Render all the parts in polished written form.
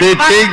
they take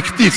31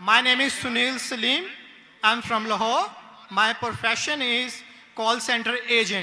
My name is Sunil Salim. I'm from Lahore. My profession is call center agent.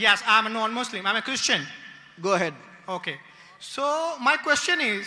Yes, I'm a non-Muslim. I'm a Christian. Go ahead. Okay. So my question is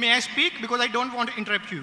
May I speak because I don't want to interrupt you.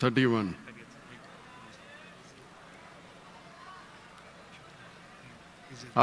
31۔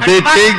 they take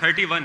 31۔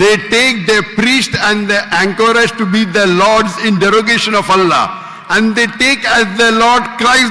they take their priest and their anchorage to be their lords in derogation of Allah and they take as their Lord Christ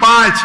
5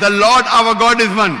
the Lord our God is one.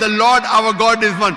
the Lord our God is one.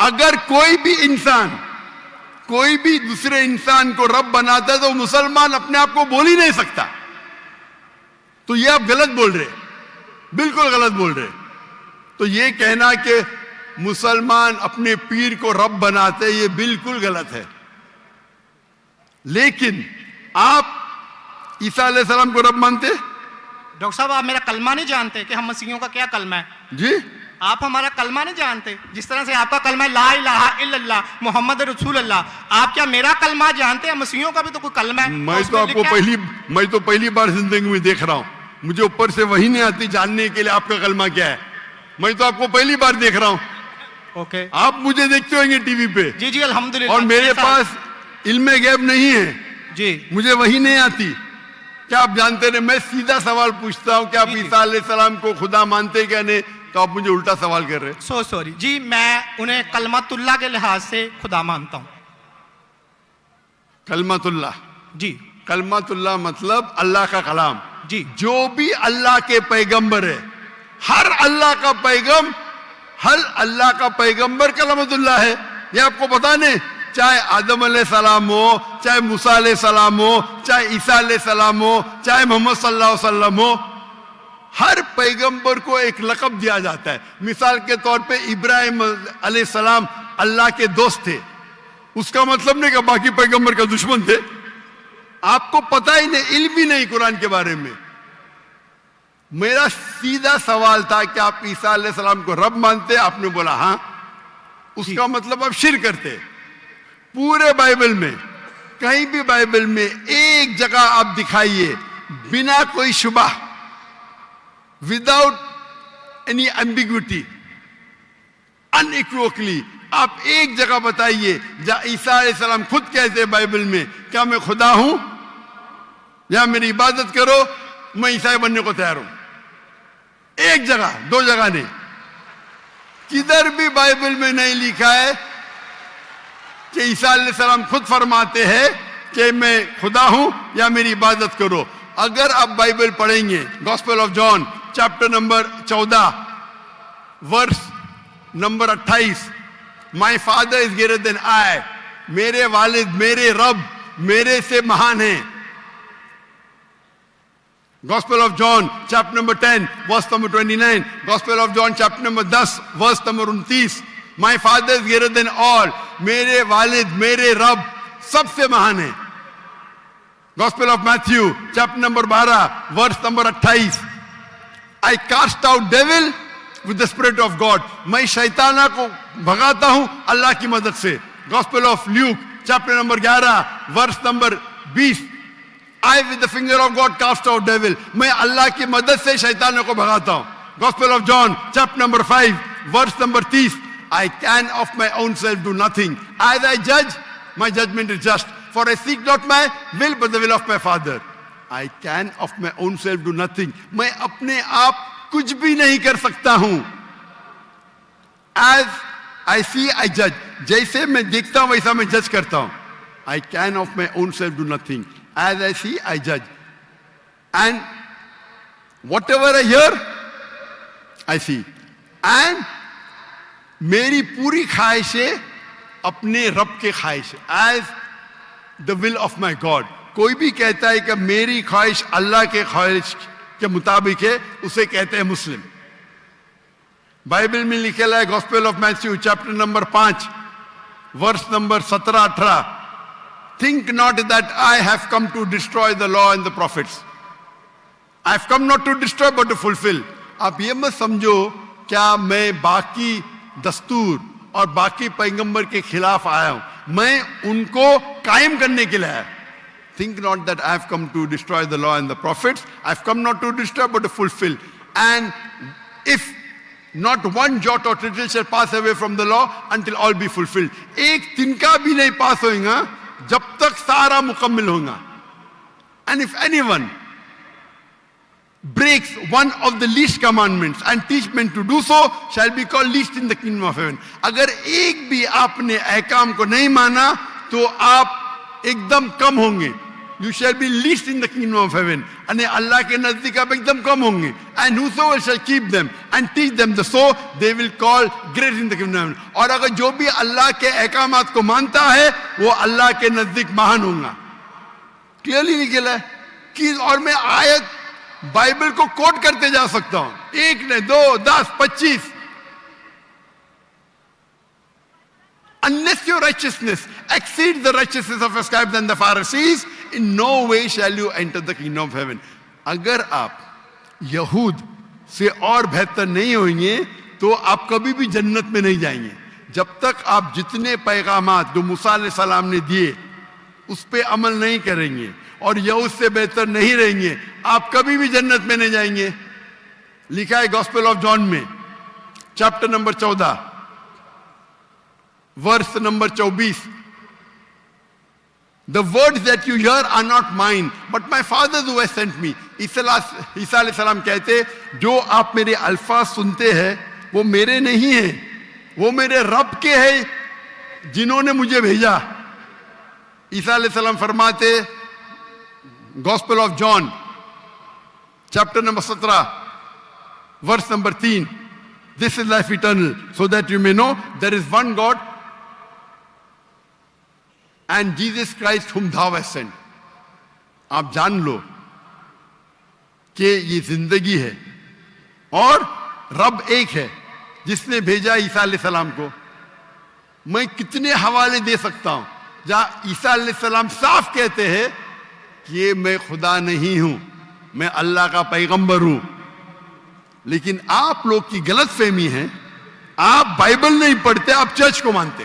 अगर कोई भी दूसरे इंसान को रब बनाता है तो मुसलमान अपने आप को बोल ही नहीं सकता. तो ये आप गलत बोल रहे, बिल्कुल गलत बोल रहे. तो ये कहना कि मुसलमान अपने पीर को रब बनाते हैं, ये बिल्कुल गलत है. लेकिन आप ईसा अलैहिस्सलाम को रब मानते? डॉक्टर साहब आप मेरा कलमा नहीं जानते कि हम मसीहियों का क्या कलमा है? जी, आप हमारा कलमा नहीं जानते. जिस तरह से आपका कलमा है ला इलाहा इल्लल्लाह मोहम्मद रसूल अल्लाह, आप क्या मेरा कलमा जानते हैं? मसीहियों का भी तो कोई कलमा है. मैं तो पहली बार जिंदगी में देख रहा हूं. मुझे ऊपर से वही नहीं आती जानने के लिए आपका कलमा क्या है. मैं तो आपको पहली बार देख रहा हूं. ओके. आप मुझे देखते होंगे टीवी पे. जी जी अल्हम्दुलिल्लाह. और मेरे पास इल्म गैब नहीं है जी. मुझे वही नहीं आती. क्या आप जानते नहीं? मैं सीधा सवाल पूछता हूं कि आप ईसा अलैहिस्सलाम को खुदा मानते क्या नहीं, तो आप मुझे उल्टा सवाल कर रहे हैं. सो सॉरी जी, मैं उन्हें कलमतुल्लाह के लिहाज से खुदा मानता हूं. कलमतुल्लाह. जी कलमतुल्लाह मतलब अल्लाह का कलाम. जी जो भी अल्लाह के पैगंबर है, हर अल्लाह का पैगंबर कलमतुल्लाह है. ये आपको पता नहीं? चाहे आदम अलैहिस्सलाम हो, चाहे मूसा अलैहिस्सलाम हो, चाहे ईसा अलैहिस्सलाम हो, चाहे मोहम्मद सल्लल्लाहु अलैहि वसल्लम हो, हर पैगंबर को एक लक़ब दिया जाता है. मिसाल के तौर पे इब्राहिम अलैहिस्सलाम अल्लाह के दोस्त थे. उसका मतलब नहीं कि बाकी पैगंबर का दुश्मन थे. आपको पता ही नहीं, इल्म भी नहीं कुरान के बारे में. मेरा सीधा सवाल था कि आप ईसा अलैहिस्सलाम को रब मानते? आपने बोला हाँ. उसका मतलब आप शिर्क करते. पूरे बाइबल में, कहीं भी बाइबल में एक जगह आप दिखाइए बिना कोई शुबा, विदाउट एनी एम्बिग्विटी, अनइक्विवोकली, आप एक जगह बताइए जहां ईसा अलैहिस्सलाम खुद कहते हैं बाइबल में क्या मैं खुदा हूं या मेरी इबादत करो, मैं ईसाई बनने को तैयार हूं. एक जगह, दो जगह नहीं. किधर भी बाइबल में नहीं लिखा है कि ईसा अलैहिस्सलाम खुद फरमाते हैं कि मैं खुदा हूं या मेरी इबादत करो. अगर आप बाइबल पढ़ेंगे, Gospel of John chapter number 14 verse number 28, my father is greater than I, मेरे वालिद, मेरे रब मेरे से महान है. Gospel of John chapter number 10 verse number 29, Gospel of John chapter number 10 verse number 29, my father is greater than all, मेरे वालिद मेरे रब सबसे महान है. Gospel of Matthew chapter number 12 verse number 28, I cast out devil with the spirit of God, मैं शैताना को भगाता हूं अल्लाह की मदद से. Gospel of Luke chapter number 11 verse number 20, I with the finger of God cast out devil, मैं अल्लाह की मदद से शैतानों को भगाता हूं. Gospel of John chapter number 5 verse number 30, I can of my own self do nothing, as I judge my judgment is just, for I seek not my will but the will of my Father. I can of my own self do nothing, मैं अपने आप कुछ भी नहीं कर सकता हूं. As I see I judge, जैसे मैं देखता हूं वैसा मैं जज करता हूं. I can of my own self do nothing, as I see I judge, and whatever I hear I see, and मेरी पूरी ख्वाहिशें अपने रब के ख्वाहिश, as the will of my God. कोई भी कहता है कि मेरी ख्वाहिश अल्लाह के ख्वाहिश के मुताबिक है, उसे कहते हैं मुस्लिम. बाइबल में लिखेला है Gospel of Matthew chapter number 5 verse number 17-18, think not that I have come to destroy the law and the prophets. I have come not to destroy but to fulfill. आप ये मत समझो क्या मैं बाकी दस्तूर और बाकी पैगंबर के खिलाफ आया हूं, मैं उनको कायम करने के लिए आया. Think not that I have come to destroy the law and the prophets. I have come not to destroy but to fulfill. And if not one jot or tittle shall pass away from the law until all be fulfilled. एक तिनका भी नहीं पास होगा जब तक सारा मुकम्मल होगा. And if anyone breaks one of the least commandments and teach men to do so, shall be called least in the kingdom of heaven. अगर एक भी आपने अहकाम को नहीं माना तो आप एकदम कम होंगे you shall be least in the kingdom of heaven. यानी अल्लाह के नजदीक आप एकदम कम होंगे. And whosoever shall keep them and teach them the so, they will call great in the kingdom of heaven. और अगर जो भी अल्लाह के अहकामात को मानता है वो अल्लाह के नजदीक महान होगा. क्लियरली निकला है कि, और मैं आयत बाइबल को कोट करते जा सकता हूं, 1 नहीं 2 10 25. Unless your righteousness exceeds the righteousness of the scribes and the Pharisees, in no way shall you enter the kingdom of heaven. अगर आप यहूद से और बेहतर नहीं होंगे तो आप कभी भी जन्नत में नहीं जाएंगे. जब तक आप जितने पैगामात जो मूसा अलैहिस्सलाम ने दिए उस पे अमल नहीं करेंगे और यहूद से बेहतर नहीं रहेंगे, आप कभी भी जन्नत में नहीं जाएंगे. लिखा है गॉस्पेल ऑफ जॉन में chapter number 14 verse number 24. The words that you hear are not mine, but my Father who has sent me. ईसा अलैहिस्सलाम कहते, जो आप मेरे अल्फाज सुनते हैं वो मेरे नहीं है, वो मेरे रब के हैं जिन्होंने मुझे भेजा. ईसा अलैहिस्सलाम फरमाते, Gospel of John chapter number 17 verse number 3, this is life eternal, so that you may know there is one God and Jesus Christ whom thou hast sent. आप जान लो कि ये जिंदगी है और रब एक है जिसने भेजा ईसा अलैहिस्सलाम को. मैं कितने हवाले दे सकता हूं जहां ईसा अलैहिस्सलाम साफ कहते हैं कि मैं खुदा नहीं हूं, मैं अल्लाह का पैगंबर हूं. लेकिन आप लोग की गलत फहमी है, आप बाइबल नहीं पढ़ते, आप चर्च को मानते.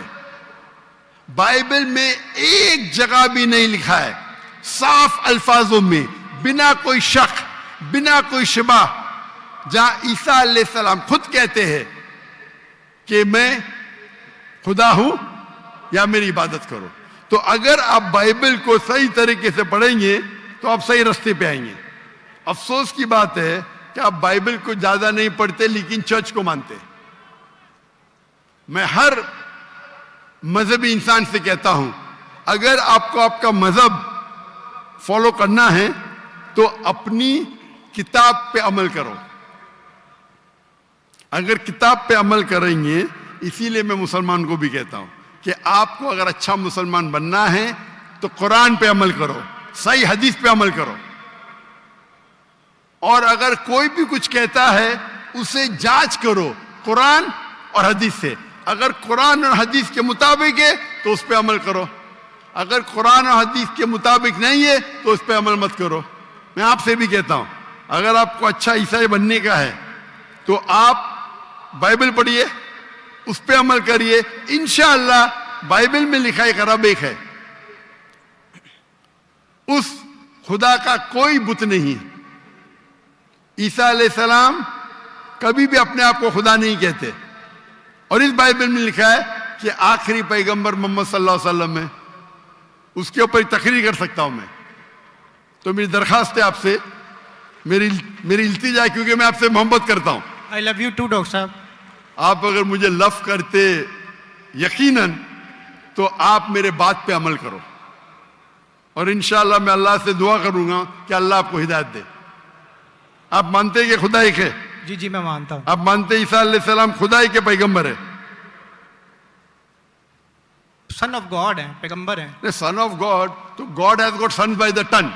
बाइबल में एक जगह भी नहीं लिखा है साफ अल्फाजों में, बिना कोई शक, बिना कोई शिबा, जहां ईसा अलैहिस्सलाम खुद कहते हैं कि मैं खुदा हूं या मेरी इबादत करो. तो अगर आप बाइबल को सही तरीके से पढ़ेंगे तो आप सही रास्ते पे आएंगे. अफसोस की बात है कि आप बाइबल को ज्यादा नहीं पढ़ते लेकिन चर्च को मानते. मैं हर मजहबी इंसान से कहता हूं, अगर आपको आपका मजहब फॉलो करना है तो अपनी किताब पे अमल करो. अगर किताब पे अमल करेंगे, इसीलिए मैं मुसलमान को भी कहता हूं कि आपको अगर अच्छा मुसलमान बनना है तो कुरान पे अमल करो, सही हदीस पे अमल करो. और अगर कोई भी कुछ कहता है उसे जांच करो कुरान और हदीस से. अगर कुरान और हदीस के मुताबिक है तो उस पे अमल करो, अगर कुरान और हदीस के मुताबिक नहीं है तो उस पे अमल मत करो. मैं आपसे भी कहता हूं, अगर आपको अच्छा ईसाई बनने का है तो आप बाइबल पढ़िए, उस पे अमल करिए. इंशाअल्लाह बाइबल में लिखा एक रब एक है, उस खुदा का कोई बुत नहीं है. ईसा अलैहिस्सलाम कभी भी अपने आप को खुदा नहीं कहते. और इस बाइबल में लिखा है कि आखिरी पैगंबर मोहम्मद सल्लल्लाहु अलैहि वसल्लम है. उसके ऊपर तकरीर कर सकता हूं मैं. तो मेरी दरखास्त है आपसे, मेरी इल्तिजा है, क्योंकि मैं आपसे मोहब्बत करता हूं. I love you too doctor साहब. आप अगर मुझे लव करते यकीनन तो आप मेरे बात पे अमल करो. और इंशाअल्लाह मैं अल्लाह से दुआ करूंगा कि अल्लाह आपको हिदायत दे. आप मानते हैं कि खुदा एक है? जी जी मैं मानता हूं. आप मानते हैं ईसा अलैहिस्सलाम खुदा ही के पैगंबर है? सन ऑफ गॉड है, पैगंबर है. Son of god, so god has got sons by the ton.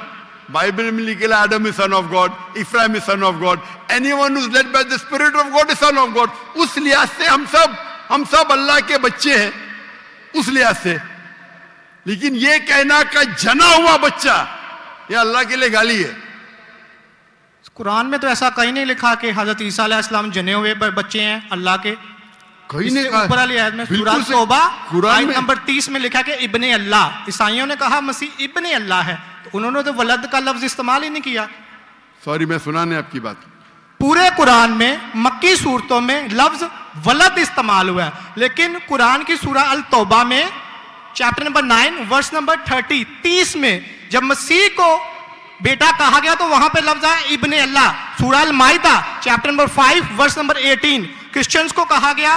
Bible में लिखा है Adam is son of god, Ephraim is son of god, anyone who is led by the spirit of god is son of god. उस लिहाज से हम सब अल्लाह के बच्चे हैं, उस लिहाज से. लेकिन ये कहना का जना हुआ बच्चा ये अल्लाह के लिए गाली है. कुरान में तो ऐसा कहीं नहीं लिखा कि हजरत ईसा अलैहिस्सलाम जने हुए बच्चे हैं अल्लाह के. कहीं नहीं कहा. ऊपर वाली आयत में बिल्कुल सूरह से- तौबा कुरान आयत में- नंबर 30 में लिखा कि इब्ने अल्लाह. ईसाइयों ने कहा मसीह इब्ने अल्लाह है, तो उन्होंने तो वलद का लफ्ज इस्तेमाल ही नहीं किया. सॉरी, मैं सुनाने आपकी बात. पूरे कुरान में मक्की सूरतों में लफ्ज वलद इस्तेमाल हुआ है, लेकिन कुरान की सूरह अल तौबा में चैप्टर नंबर 9 वर्स नंबर 30 में जब मसीह को बेटा कहा गया तो वहां पे लफ्ज है इब्ने अल्लाह. सूरह अल माइदा chapter number 5 verse number 18 Christians को कहा गया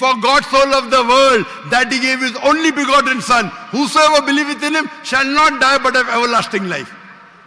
for God so loved the world that he gave his only begotten son, whosoever believeth in him shall not die but have everlasting life.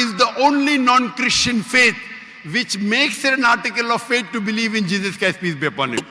is the only non-Christian faith which makes it an article of faith to believe in Jesus Christ, peace be upon him.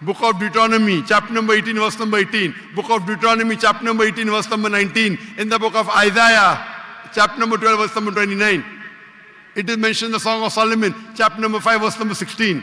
Book of Deuteronomy, chapter number 18, verse number 18. Book of Deuteronomy, chapter number 18, verse number 19. In the book of Isaiah, chapter number 12, verse number 29. It is mentioned in the Song of Solomon, chapter number 5, verse number 16.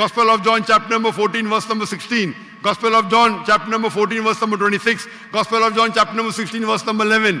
Gospel of John, chapter number 14, verse number 16. Gospel of John, chapter number 14, verse number 26. Gospel of John, chapter number 16, verse number 11.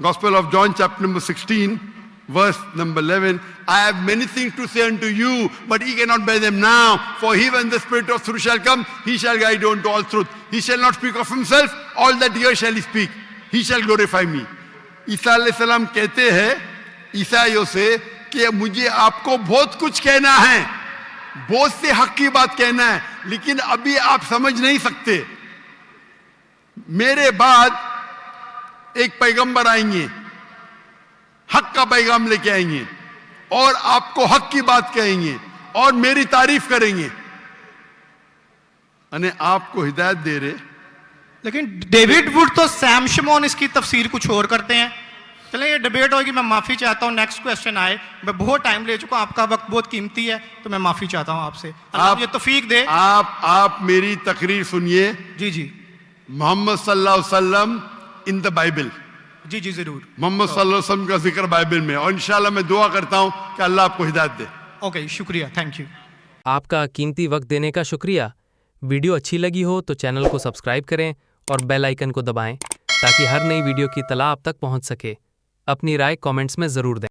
Gospel of John, chapter number 16, verse number 11. I have many things to say unto you, but ye cannot bear them now. For he, when the Spirit of truth shall come, he shall guide you unto all truth. He shall not speak of himself, all that ear shall speak, he shall glorify me. ईसा अलैहिस्सलाम कहते हैं ईसाइयों से कि मुझे आपको बहुत कुछ कहना है, बहुत से हक की बात कहना है, लेकिन अभी आप समझ नहीं सकते. मेरे बाद एक पैगंबर आएंगे, हक का पैगाम लेके आएंगे और आपको हक की बात कहेंगे और मेरी तारीफ करेंगे. અને आपको हिदायत दे रहे. लेकिन डेविड वुड तो सैम शमोन इसकी तफसीर कुछ और करते हैं. चलें ये डिबेट होगी, मैं माफ़ी चाहता हूँ. नेक्स्ट क्वेश्चन आए. मैं बहुत टाइम ले चुका हूँ, आपका वक्त बहुत कीमती है, तो मैं माफ़ी चाहता हूँ आपसे. आप मुझे तौफीक दे. आप मेरी तकरीर सुनिए. जी जी मोहम्मद सल्लल्लाहु अलैहि वसल्लम इन द बाइबल. जी जी ज़रूर. मोहम्मद सल्लल्लाहु अलैहि वसल्लम का जिक्र बाइबल में, और इंशाल्लाह मैं दुआ करता हूँ कि अल्लाह आपको हिदायत दे. ओके, शुक्रिया, थैंक यू. आपका कीमती वक्त देने का शुक्रिया. वीडियो अच्छी लगी हो तो चैनल को सब्सक्राइब करें और बेल आइकन को दबाएं ताकि हर नई वीडियो की इत्तला आप तक पहुंच सके. अपनी राय कमेंट्स में ज़रूर दें.